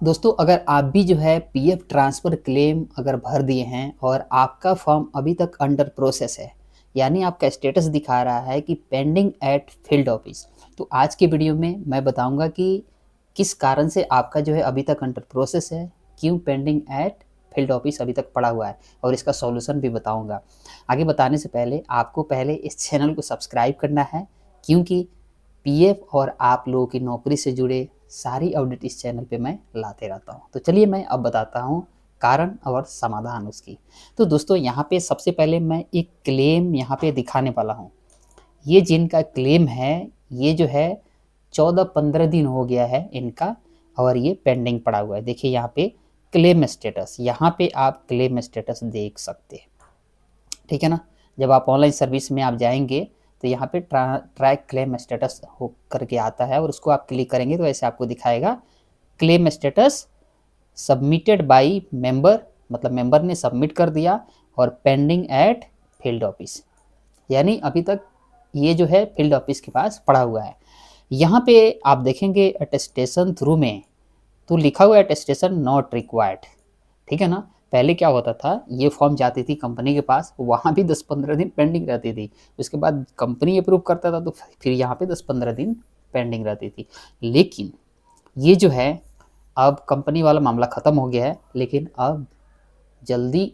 दोस्तों अगर आप भी जो है पीएफ ट्रांसफ़र क्लेम अगर भर दिए हैं और आपका फॉर्म अभी तक अंडर प्रोसेस है, यानी आपका स्टेटस दिखा रहा है कि पेंडिंग एट फील्ड ऑफिस। तो आज के वीडियो में मैं बताऊंगा कि किस कारण से आपका जो है अभी तक अंडर प्रोसेस है, क्यों पेंडिंग एट फील्ड ऑफिस अभी तक पड़ा हुआ है और इसका सॉल्यूशन भी बताऊंगा। आगे बताने से पहले आपको पहले इस चैनल को सब्सक्राइब करना है, क्योंकि पीएफ और आप लोगों की नौकरी से जुड़े सारी अपडेट इस चैनल पे मैं लाते रहता हूँ। तो चलिए मैं अब बताता हूँ कारण और समाधान उसकी। तो दोस्तों यहाँ पे सबसे पहले मैं एक क्लेम यहाँ पे दिखाने वाला हूँ। ये जिनका क्लेम है, ये जो है 14-15 दिन हो गया है इनका और ये पेंडिंग पड़ा हुआ है। देखिए यहाँ पे क्लेम स्टेटस, यहाँ पे आप क्लेम स्टेटस देख सकते हैं, ठीक है ना। जब आप ऑनलाइन सर्विस में आप जाएंगे तो यहाँ पे ट्रैक क्लेम स्टेटस हो करके आता है और उसको आप क्लिक करेंगे तो ऐसे आपको दिखाएगा claim status submitted by member, मतलब मेंबर ने सबमिट कर दिया और पेंडिंग एट फील्ड ऑफिस, यानी अभी तक ये जो है फील्ड ऑफिस के पास पड़ा हुआ है। यहाँ पे आप देखेंगे अटेस्टेशन थ्रू में तो लिखा हुआ है अटेस्टेशन नॉट रिक्वायर्ड, ठीक है ना। पहले क्या होता था, ये फॉर्म जाती थी कंपनी के पास, वहाँ भी 10-15 दिन पेंडिंग रहती थी। उसके बाद कंपनी अप्रूव करता था तो फिर यहाँ पे 10-15 दिन पेंडिंग रहती थी। लेकिन ये जो है अब कंपनी वाला मामला ख़त्म हो गया है, लेकिन अब जल्दी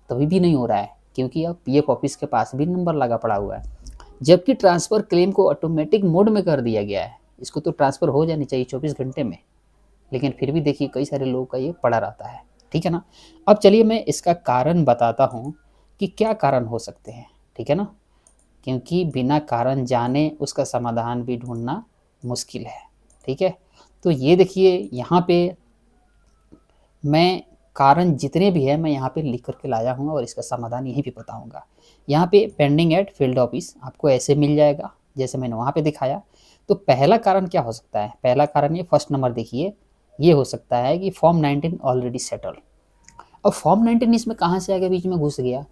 तभी भी नहीं हो रहा है क्योंकि अब पीएफ ऑफिस के पास भी नंबर लगा पड़ा हुआ है, जबकि ट्रांसफ़र क्लेम को ऑटोमेटिक मोड में कर दिया गया है। इसको तो ट्रांसफ़र हो जानी चाहिए 24 घंटे में, लेकिन फिर भी देखिए कई सारे लोगों का ये पड़ा रहता है, ठीक है ना। अब चलिए मैं इसका कारण बताता हूँ कि क्या कारण हो सकते हैं, ठीक है ना, क्योंकि बिना कारण जाने उसका समाधान भी ढूंढना मुश्किल है, ठीक है। तो ये देखिए यहाँ पे मैं कारण जितने भी है मैं यहाँ पे लिख करके लाया हूँ और इसका समाधान यहीं पे बताऊँगा। यहाँ पे पेंडिंग एट फील्ड ऑफिस आपको ऐसे मिल जाएगा जैसे मैंने वहाँ पे दिखाया। तो पहला कारण क्या हो सकता है, पहला कारण ये फर्स्ट नंबर देखिए, ये हो सकता है कि फॉर्म 19 ऑलरेडी सेटल। अब फॉर्म 19 इसमें कहाँ से आगे बीच में घुस गया।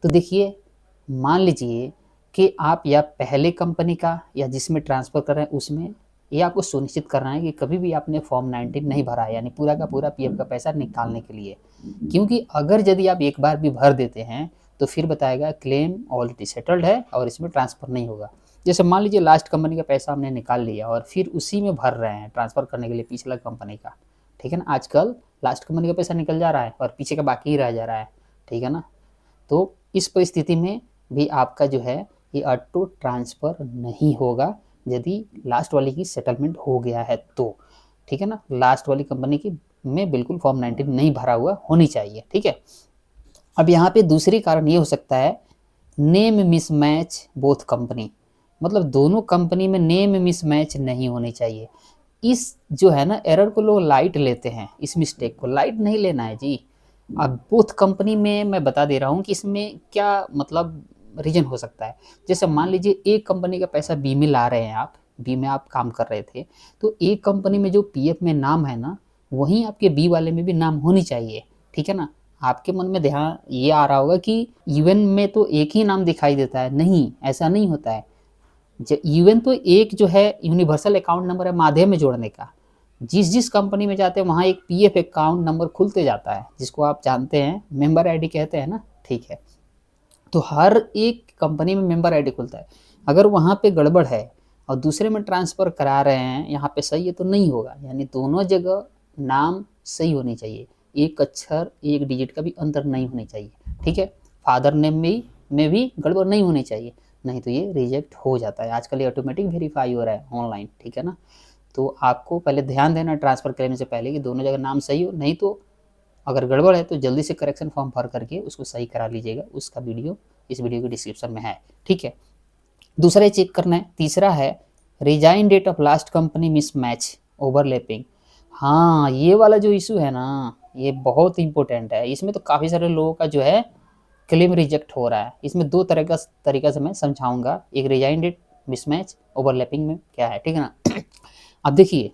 तो देखिए मान लीजिए कि आप या पहले कंपनी का या जिसमें ट्रांसफ़र कर रहे हैं उसमें, ये आपको सुनिश्चित करना है कि कभी भी आपने फॉर्म 19 नहीं भरा है, यानी पूरा का पूरा पीएफ का पैसा निकालने के लिए। क्योंकि अगर यदि आप एक बार भी भर देते हैं तो फिर बताएगा क्लेम ऑलरेडी सेटल्ड है और इसमें ट्रांसफ़र नहीं होगा। जैसे मान लीजिए लास्ट कंपनी का पैसा हमने निकाल लिया और फिर उसी में भर रहे हैं ट्रांसफ़र करने के लिए पिछला कंपनी का, ठीक है ना। आजकल लास्ट कंपनी का पैसा निकल जा रहा है और पीछे का बाकी ही रह जा रहा है, ठीक है ना। तो इस परिस्थिति में भी आपका जो है ये ऑटो ट्रांसफ़र नहीं होगा यदि लास्ट वाली की सेटलमेंट हो गया है तो, ठीक है ना। लास्ट वाली कंपनी की में बिल्कुल फॉर्म 19 नहीं भरा हुआ होनी चाहिए, ठीक है। अब यहाँ पे दूसरी कारण ये हो सकता है नेम मिसमैच बोथ कंपनी, मतलब दोनों कंपनी में नेम मिसमैच नहीं होनी चाहिए। इस जो है ना एरर को लोग लाइट लेते हैं, इस मिस्टेक को लाइट नहीं लेना है जी। अब बोथ कंपनी में मैं बता दे रहा हूँ कि इसमें क्या मतलब रीज़न हो सकता है। जैसे मान लीजिए एक कंपनी का पैसा बी में ला रहे हैं आप, बी में आप काम कर रहे थे, तो एक कंपनी में जो पीएफ में नाम है ना, वहीं आपके बी वाले में भी नाम होनी चाहिए, ठीक है ना। आपके मन में ध्यान ये आ रहा होगा कि यूएन में तो एक ही नाम दिखाई देता है, नहीं ऐसा नहीं होता है। यूएन तो एक जो है यूनिवर्सल अकाउंट नंबर है माध्यम में जोड़ने का। जिस जिस कंपनी में जाते हैं वहाँ एक पीएफ अकाउंट नंबर खुलते जाता है, जिसको आप जानते हैं मेंबर आईडी कहते हैं ना, ठीक है। तो हर एक कंपनी में मेंबर आईडी खुलता है। अगर वहाँ पे गड़बड़ है और दूसरे में ट्रांसफ़र करा रहे हैं, यहाँ पे सही है तो नहीं होगा, यानी दोनों जगह नाम सही होनी चाहिए, एक अक्षर एक डिजिट का भी अंतर नहीं होनी चाहिए, ठीक है। फादर नेम में भी गड़बड़ नहीं होनी चाहिए, नहीं तो ये रिजेक्ट हो जाता है। आजकल ये ऑटोमेटिक वेरीफाई हो रहा है ऑनलाइन, ठीक है ना। तो आपको पहले ध्यान देना ट्रांसफ़र करने से पहले कि दोनों जगह नाम सही हो, नहीं तो अगर गड़बड़ है तो जल्दी से करेक्शन फॉर्म भर करके उसको सही करा लीजिएगा। उसका वीडियो इस वीडियो के डिस्क्रिप्शन में है, ठीक है। दूसरा ये चेक करना है। तीसरा है resign date of last company mismatch overlapping. हाँ, ये वाला जो इशू है ना, ये बहुत इंपॉर्टेंट है। इसमें तो काफ़ी सारे लोगों का जो है क्लेम रिजेक्ट हो रहा है। इसमें दो तरह का तरीका से मैं समझाऊंगा, एक रिजाइन डेट मिसमैच ओवरलैपिंग में क्या है, ठीक है ना। अब देखिए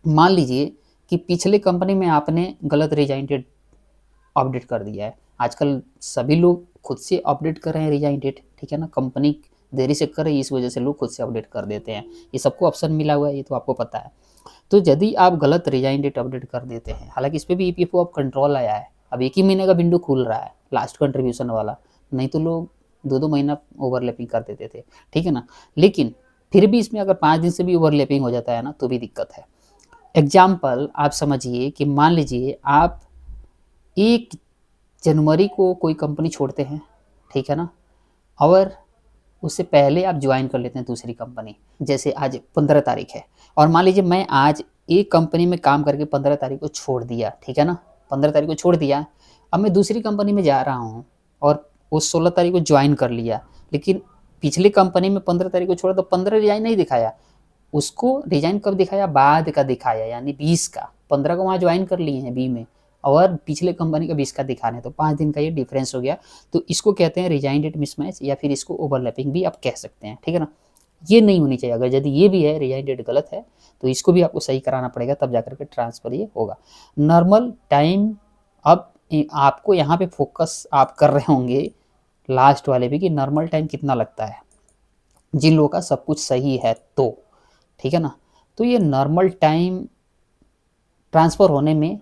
मान लीजिए कि पिछले कंपनी में आपने गलत रिजाइन डेट अपडेट कर दिया है। आजकल सभी लोग खुद से अपडेट कर रहे हैं रिजाइन डेट, ठीक है ना। कंपनी देरी से कर रही है, इस वजह से लोग खुद से अपडेट कर देते हैं। ये सबको ऑप्शन मिला हुआ है, ये तो आपको पता है। तो यदि आप गलत रिजाइन डेट अपडेट कर देते हैं, हालांकि इस पर भी ईपीएफओ अब कंट्रोल आया है, अब 1 ही महीने का विंडो खुल रहा है लास्ट कंट्रीब्यूशन वाला, नहीं तो लोग 2-2 महीना ओवरलैपिंग कर देते थे, ठीक है ना। लेकिन फिर भी इसमें अगर 5 दिन से भी ओवरलैपिंग हो जाता है ना तो भी दिक्कत है। एग्जाम्पल आप समझिए कि मान लीजिए आप 1 जनवरी को कोई कंपनी छोड़ते हैं, ठीक है ना, और उससे पहले आप ज्वाइन कर लेते हैं दूसरी कंपनी, जैसे आज 15 तारीख है और मान लीजिए मैं आज एक कंपनी में काम करके 15 तारीख को छोड़ दिया, ठीक है ना, 15 तारीख को छोड़ दिया, अब मैं दूसरी कंपनी में जा रहा हूँ और वो 16 तारीख को ज्वाइन कर लिया, लेकिन पिछली कंपनी में 15 तारीख को छोड़ा तो 15 रिजाइन नहीं दिखाया, उसको रिजाइन कब दिखाया, बाद का दिखाया, यानी 20 का, 15 को वहाँ ज्वाइन कर लिए हैं बी में और पिछले कंपनी का 20 का दिखा रहे हैं, तो 5 दिन का ये डिफरेंस हो गया। तो इसको कहते हैं रिजाइन डेट मिसमैच या फिर इसको ओवरलैपिंग भी आप कह सकते हैं, ठीक है ना। ये नहीं होनी चाहिए, अगर यदि ये भी है रिजाइन डेट गलत है तो इसको भी आपको सही कराना पड़ेगा, तब जाकर के ट्रांसफर ये होगा। नॉर्मल टाइम, अब आपको यहाँ पे फोकस आप कर रहे होंगे लास्ट वाले भी कि नॉर्मल टाइम कितना लगता है जिन लोगों का सब कुछ सही है तो, ठीक है ना। तो ये नॉर्मल टाइम ट्रांसफ़र होने में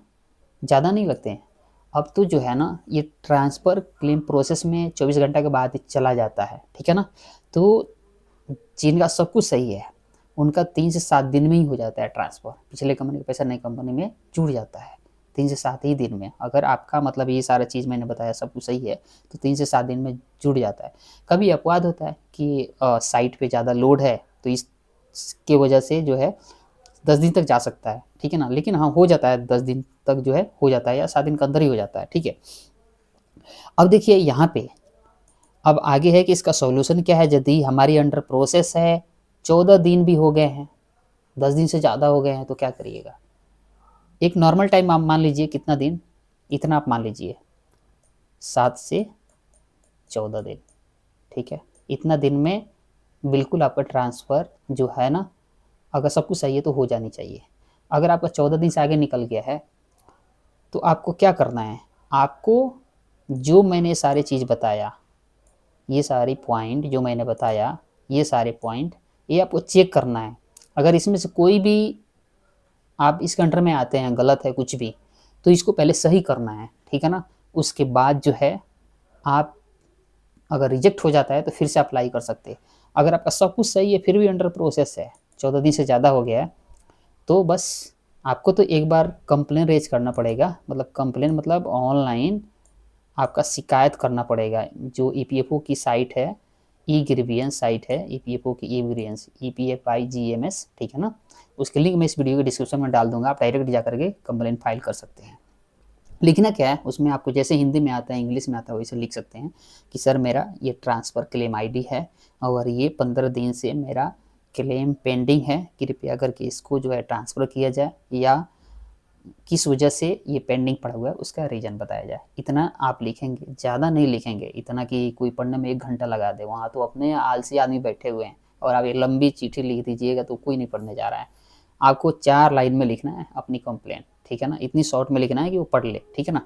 ज़्यादा नहीं लगते हैं। अब तो जो है ना ये ट्रांसफ़र क्लेम प्रोसेस में 24 घंटा के बाद चला जाता है, ठीक है ना। तो जिनका सब कुछ सही है उनका 3 से 7 दिन में ही हो जाता है ट्रांसफ़र, पिछले कंपनी का पैसा नई कंपनी में जुड़ जाता है 3 से 7 ही दिन में। अगर आपका मतलब ये सारा चीज़ मैंने बताया सब कुछ सही है तो 3 से 7 दिन में जुड़ जाता है। कभी अपवाद होता है कि साइट पे ज़्यादा लोड है तो इसकी वजह से जो है 10 दिन तक जा सकता है, ठीक है ना। लेकिन हाँ, हो जाता है 10 दिन तक जो है हो जाता है या 7 दिन के अंदर ही हो जाता है, ठीक है। अब देखिए यहाँ पे अब आगे है कि इसका सॉल्यूशन क्या है, यदि हमारी अंडर प्रोसेस है, 14 दिन भी हो गए हैं, 10 दिन से ज़्यादा हो गए हैं तो क्या करिएगा। एक नॉर्मल टाइम आप मान लीजिए कितना दिन, इतना आप मान लीजिए 7 से 14 दिन, ठीक है। इतना दिन में बिल्कुल आपका ट्रांसफ़र जो है ना, अगर सब कुछ सही है तो हो जानी चाहिए। अगर आपका 14 दिन से आगे निकल गया है तो आपको क्या करना है, आपको जो मैंने सारी चीज़ बताया, ये सारी पॉइंट जो मैंने बताया, ये सारे पॉइंट ये आपको चेक करना है। अगर इसमें से कोई भी आप इसके अंडर में आते हैं गलत है कुछ भी, तो इसको पहले सही करना है, ठीक है ना। उसके बाद जो है आप अगर रिजेक्ट हो जाता है तो फिर से अप्लाई कर सकते हैं। अगर आपका सब कुछ सही है फिर भी अंडर प्रोसेस है, 14 दिन से ज़्यादा हो गया है, तो बस आपको तो एक बार कंप्लेन रेज करना पड़ेगा, मतलब कंप्लेन मतलब ऑनलाइन आपका शिकायत करना पड़ेगा। जो ईपीएफओ की साइट है, ई ग्रीवियंस साइट है ईपीएफओ की, ई ग्रीवियंस EPFIGMS, ठीक है ना। उसके लिंक मैं इस वीडियो के डिस्क्रिप्शन में डाल दूंगा, आप डायरेक्ट जा करके कंप्लेन फाइल कर सकते हैं। लिखना क्या है उसमें, आपको जैसे हिंदी में आता है इंग्लिश में आता है वैसे लिख सकते हैं कि सर मेरा ये ट्रांसफ़र क्लेम आईडी है और ये 15 दिन से मेरा क्लेम पेंडिंग है, कृपया करके इसको जो है ट्रांसफ़र किया जाए या किस वजह से ये पेंडिंग पड़ा हुआ है उसका रीज़न बताया जाए। इतना आप लिखेंगे, ज़्यादा नहीं लिखेंगे, इतना कि कोई पढ़ने में 1 घंटा लगा दे, वहाँ तो अपने आलसी आदमी बैठे हुए हैं और आप ये लंबी चिट्ठी लिख दीजिएगा तो कोई नहीं पढ़ने जा रहा है। आपको 4 लाइन में लिखना है अपनी कंप्लेंट, ठीक है ना, इतनी शॉर्ट में लिखना है कि वो पढ़ ले, ठीक है ना,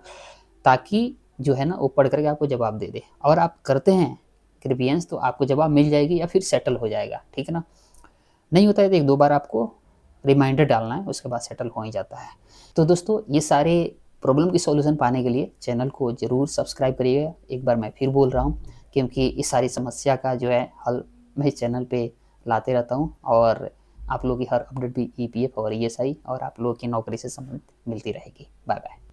ताकि जो है ना वो पढ़ करके आपको जवाब दे दे। और आप करते हैं ग्रीवियंस तो आपको जवाब मिल जाएगी या फिर सेटल हो जाएगा, ठीक है ना। नहीं होता है तो 1-2 बार आपको रिमाइंडर डालना है, उसके बाद सेटल हो ही जाता है। तो दोस्तों ये सारे प्रॉब्लम की सॉल्यूशन पाने के लिए चैनल को ज़रूर सब्सक्राइब करिएगा। एक बार मैं फिर बोल रहा हूँ, क्योंकि इस सारी समस्या का जो है हल मैं इस चैनल पे लाते रहता हूँ और आप लोगों की हर अपडेट भी ईपीएफ और ईएसआई और आप लोगों की नौकरी से संबंधित मिलती रहेगी। Bye bye.